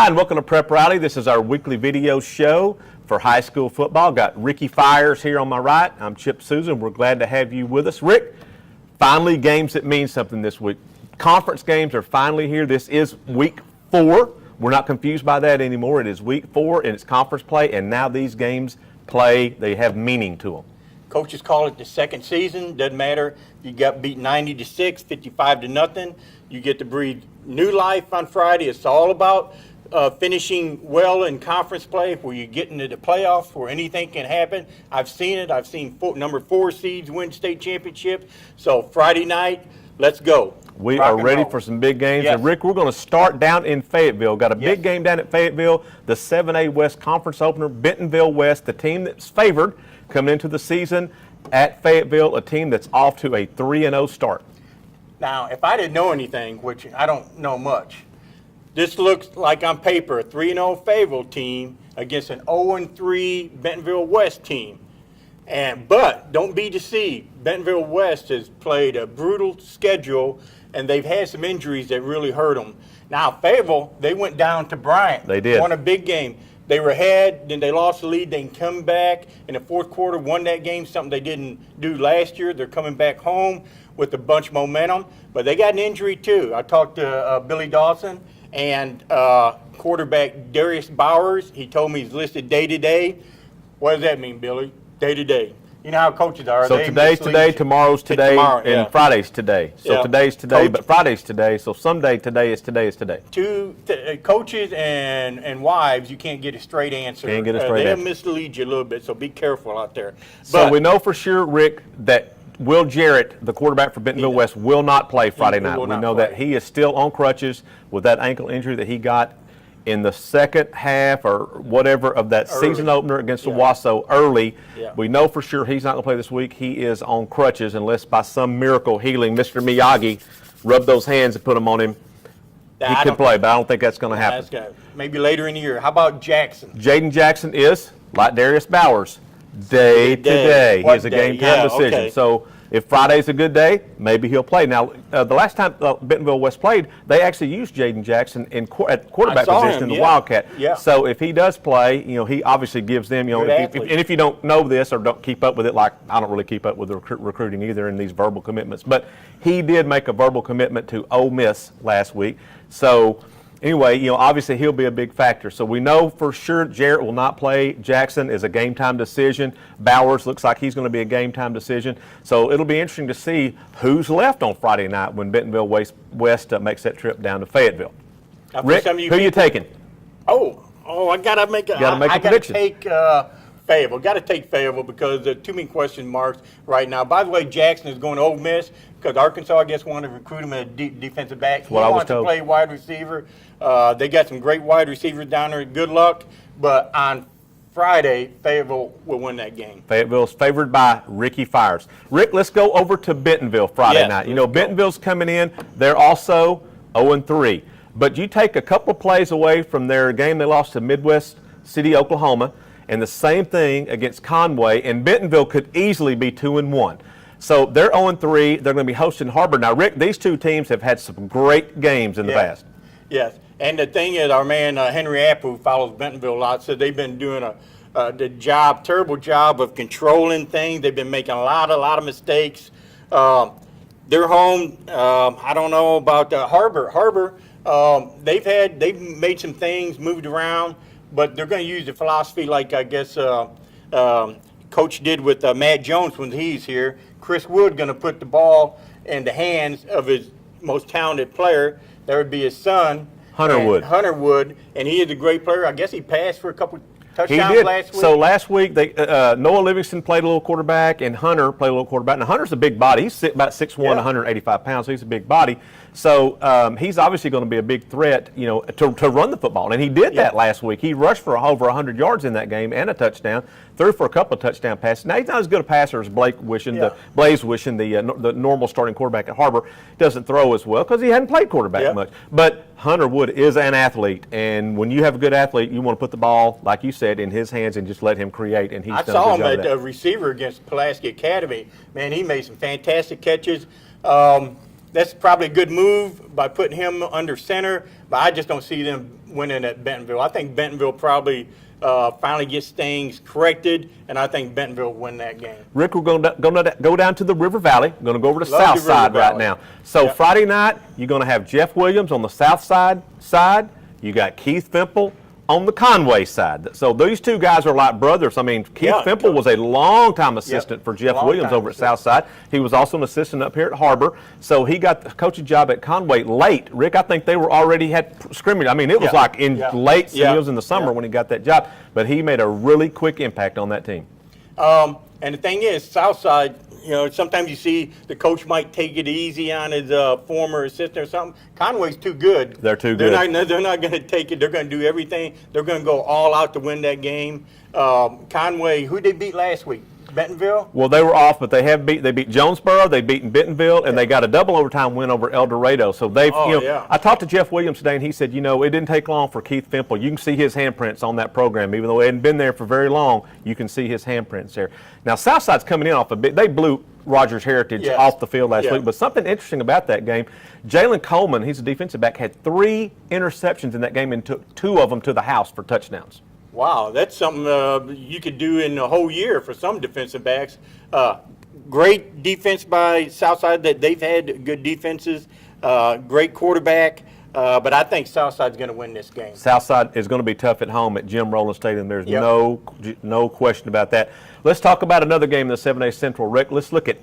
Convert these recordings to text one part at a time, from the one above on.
Hi, and welcome to Prep Rally. This is our weekly video show for high school football. Got Ricky Fires here on my right. I'm Chip Souza, and we're glad to have you with us. Rick, finally games that mean something this week. Conference games are finally here. This is week 4. We're not confused by that anymore. It is week 4, and it's conference play, and now these games they have meaning to them. Coaches call it the second season. Doesn't matter. You got beat 90-6, 55-0. You get to breathe new life on Friday. It's all about finishing well in conference play where you get into the playoffs where anything can happen. I've seen it. I've seen number 4 seeds win state championship. So Friday night, let's go. We are ready for some big games. Yes. And Rick, we're going to start down in Fayetteville. Got a big game down at Fayetteville, the 7A West Conference opener, Bentonville West, the team that's favored coming into the season at Fayetteville, a team that's off to a 3-0 start. Now, if I didn't know anything, which I don't know much, this looks like on paper a 3-0 Fayetteville team against an 0-3 Bentonville West team. But don't be deceived. Bentonville West has played a brutal schedule, and they've had some injuries that really hurt them. Now, Fayetteville, they went down to Bryant. They did. Won a big game. They were ahead, then they lost the lead. They can come back in the fourth quarter, won that game, something they didn't do last year. They're coming back home with a bunch of momentum. But they got an injury, too. I talked to Billy Dawson and quarterback Darius Bowers. He told me he's listed day-to-day. What does that mean, Billy? Day-to-day. You know how coaches are. So today's today, tomorrow's today, and Friday's today. So today's today, but Friday's today. So someday today is today is today. Coaches and wives, you can't get a straight answer. Can't get a straight answer. They'll mislead you a little bit, so be careful out there. So we know for sure, Rick, that Will Jarrett, the quarterback for Bentonville West, will not play Friday night. We know that he is still on crutches with that ankle injury that he got in the second half or whatever of that season opener against Owasso early. We know for sure he's not going to play this week. He is on crutches unless by some miracle healing Mr. Miyagi rubbed those hands and put them on him. He could play, but I don't think that's going to happen. Maybe later in the year. How about Jackson? Jaden Jackson is, like Darius Bowers, day to day. He has a game time decision. Okay. So if Friday's a good day, maybe he'll play. Now, the last time Bentonville West played, they actually used Jaden Jackson at quarterback position in the Wildcat. So if he does play, he obviously gives them, and if you don't know this or don't keep up with it, like I don't really keep up with the recruiting either in these verbal commitments, but he did make a verbal commitment to Ole Miss last week. So anyway, obviously he'll be a big factor. So we know for sure Jarrett will not play. Jackson is a game time decision. Bowers looks like he's going to be a game time decision. So it'll be interesting to see who's left on Friday night when Bentonville West makes that trip down to Fayetteville. Rick, who are you taking? I gotta make a prediction. Fayetteville. Got to take Fayetteville because there are too many question marks right now. By the way, Jackson is going to Ole Miss because Arkansas, I guess, wanted to recruit him as a defensive back. He wants to play wide receiver. They got some great wide receivers down there. Good luck. But on Friday, Fayetteville will win that game. Fayetteville's favored by Ricky Fires. Rick, let's go over to Bentonville Friday night. Bentonville's coming in. They're also 0-3. But you take a couple of plays away from their game they lost to Midwest City, Oklahoma, and the same thing against Conway, and Bentonville could easily be 2-1. So they're 0-3. They're going to be hosting Har-Ber. Now, Rick, these two teams have had some great games in the past. Yes, and the thing is, our man Henry App, who follows Bentonville a lot, said they've been doing terrible job of controlling things. They've been making a lot of mistakes. They're home. I don't know about Har-Ber. Har-Ber, they've made some things, moved around. But they're going to use the philosophy like I guess Coach did with Matt Jones when he's here. Chris Wood going to put the ball in the hands of his most talented player. That would be his son, Hunter Wood, and he is a great player. I guess he passed for a couple touchdowns last week. So last week, Noah Livingston played a little quarterback, and Hunter played a little quarterback. Now, Hunter's a big body. He's about 6'1", 185 pounds, so he's a big body. So he's obviously going to be a big threat, to run the football. And he did that last week. He rushed for over 100 yards in that game and a touchdown, threw for a couple of touchdown passes. Now, he's not as good a passer as Blaze Wishing, the normal starting quarterback at Har-Ber. Doesn't throw as well because he hadn't played quarterback much. But Hunter Wood is an athlete, and when you have a good athlete, you want to put the ball, like you said, in his hands and just let him create, and he's done a good job of that. I saw him at receiver against Pulaski Academy. Man, he made some fantastic catches. That's probably a good move by putting him under center, but I just don't see them winning at Bentonville. I think Bentonville probably finally gets things corrected, and I think Bentonville will win that game. Rick, we're going to go down to the River Valley. We're going to go over to Southside right now. So Yep. Friday night, you're going to have Jeff Williams on the Southside side. You got Keith Fimple on the Conway side. So these two guys are like brothers. I mean, Keith Fimple was a long-time assistant for Jeff Williams over at Southside. He was also an assistant up here at Har-Ber. So he got the coaching job at Conway late. Rick, I think they were already had scrimmage. I mean, it was like in late, it was in the summer when he got that job. But he made a really quick impact on that team. And the thing is, Southside, sometimes you see the coach might take it easy on his former assistant or something. Conway's too good. They're too good. They're not going to take it. They're going to do everything. They're going to go all out to win that game. Conway, who they beat last week? Bentonville? Well, they were off, but they beat Jonesboro, they beat Bentonville, and they got a double overtime win over El Dorado. So they've, I talked to Jeff Williams today, and he said, it didn't take long for Keith Fimple. You can see his handprints on that program, even though it hadn't been there for very long. You can see his handprints there. Now Southside's coming in off a bit. They blew Rogers Heritage off the field last week, but something interesting about that game, Jalen Coleman, he's a defensive back, had 3 interceptions in that game and took 2 of them to the house for touchdowns. Wow, that's something you could do in the whole year for some defensive backs. Great defense by Southside. That they've had good defenses. Great quarterback. But I think Southside's going to win this game. Southside is going to be tough at home at Jim Rowland Stadium. There's no question about that. Let's talk about another game in the 7A Central. Rick, let's look at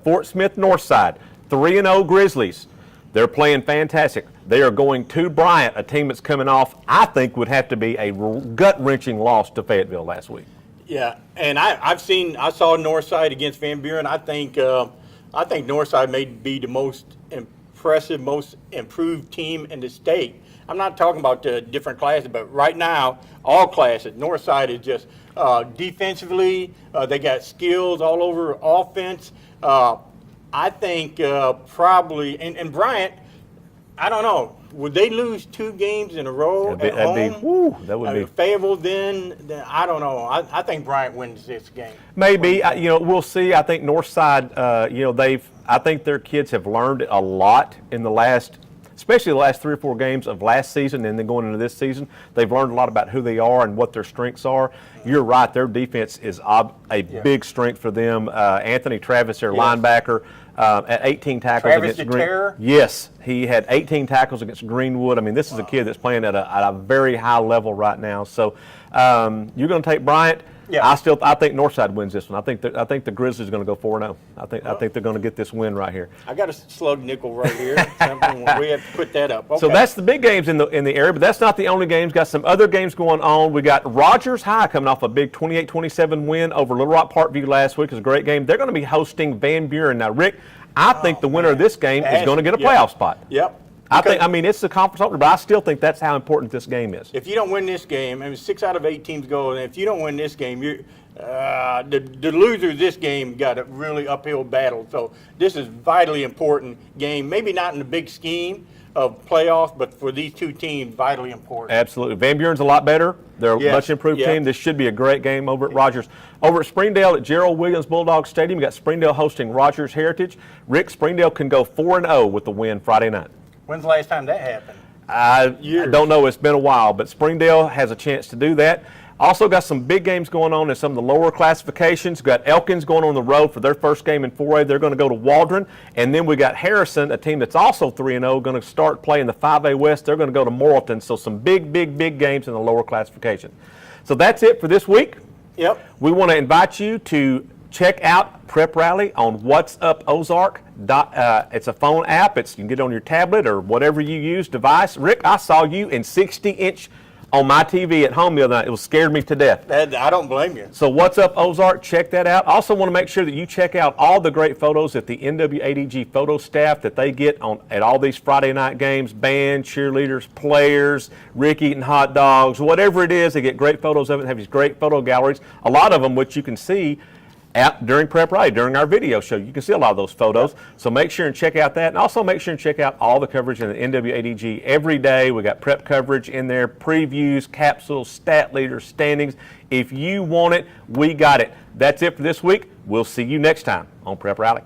Fort Smith Northside. 3-0 Grizzlies. They're playing fantastic. They are going to Bryant, a team that's coming off, I think, would have to be a gut-wrenching loss to Fayetteville last week. Yeah, and I saw Northside against Van Buren. I think Northside may be the most impressive, most improved team in the state. I'm not talking about the different classes, but right now, all classes, Northside is just defensively, they got skills all over offense. I think probably, and Bryant, I don't know, would they lose 2 games in a row at home? That would be Fayetteville. Then I don't know. I think Bryant wins this game. Maybe we'll see. I think Northside, I think their kids have learned a lot in especially the last 3 or 4 games of last season and then going into this season. They've learned a lot about who they are and what their strengths are. You're right, their defense is a big strength for them. Anthony Travis, their linebacker, at 18 tackles against Greenwood. Yes, he had 18 tackles against Greenwood. I mean, this is a kid that's playing at a very high level right now. So you're going to take Bryant. Yeah. I think Northside wins this one. I think the Grizzlies are going to go 4-0. I think they're going to get this win right here. I got a slug nickel right here. We have to put that up. Okay. So that's the big games in the area, but that's not the only games. Got some other games going on. We got Rogers High coming off a big 28-27 win over Little Rock Parkview last week. It was a great game. They're going to be hosting Van Buren. Now, Rick, I think the winner of this game is going to get a playoff spot. Yep. I mean, it's a conference opener, but I still think that's how important this game is. If you don't win this game, 6 out of 8 teams go, and if you don't win this game, the loser of this game got a really uphill battle. So this is vitally important game. Maybe not in the big scheme of playoffs, but for these 2 teams, vitally important. Absolutely. Van Buren's a lot better. They're a much improved team. This should be a great game over at Rogers. Over at Springdale at Gerald Williams Bulldog Stadium, you got Springdale hosting Rogers Heritage. Rick, Springdale can go 4-0 with the win Friday night. When's the last time that happened? I don't know. It's been a while, but Springdale has a chance to do that. Also got some big games going on in some of the lower classifications. Got Elkins going on the road for their first game in 4A. They're going to go to Waldron. And then we got Harrison, a team that's also 3-0, going to start playing the 5A West. They're going to go to Morrilton. So some big games in the lower classification. So that's it for this week. Yep. We want to invite you to check out Prep Rally on What's Up Ozark. It's a phone app. You can get it on your tablet or whatever you use device. Rick, I saw you in 60-inch on my TV at home the other night. It scared me to death. I don't blame you. So What's Up Ozark, check that out. Also want to make sure that you check out all the great photos that the NWADG photo staff that they get at all these Friday night games, band, cheerleaders, players, Rick eating hot dogs, whatever it is. They get great photos of it, have these great photo galleries, a lot of them which you can see during Prep Rally, during our video show. You can see a lot of those photos. So make sure and check out that. And also make sure and check out all the coverage in the NWADG every day. We got prep coverage in there, previews, capsules, stat leaders, standings. If you want it, we got it. That's it for this week. We'll see you next time on Prep Rally.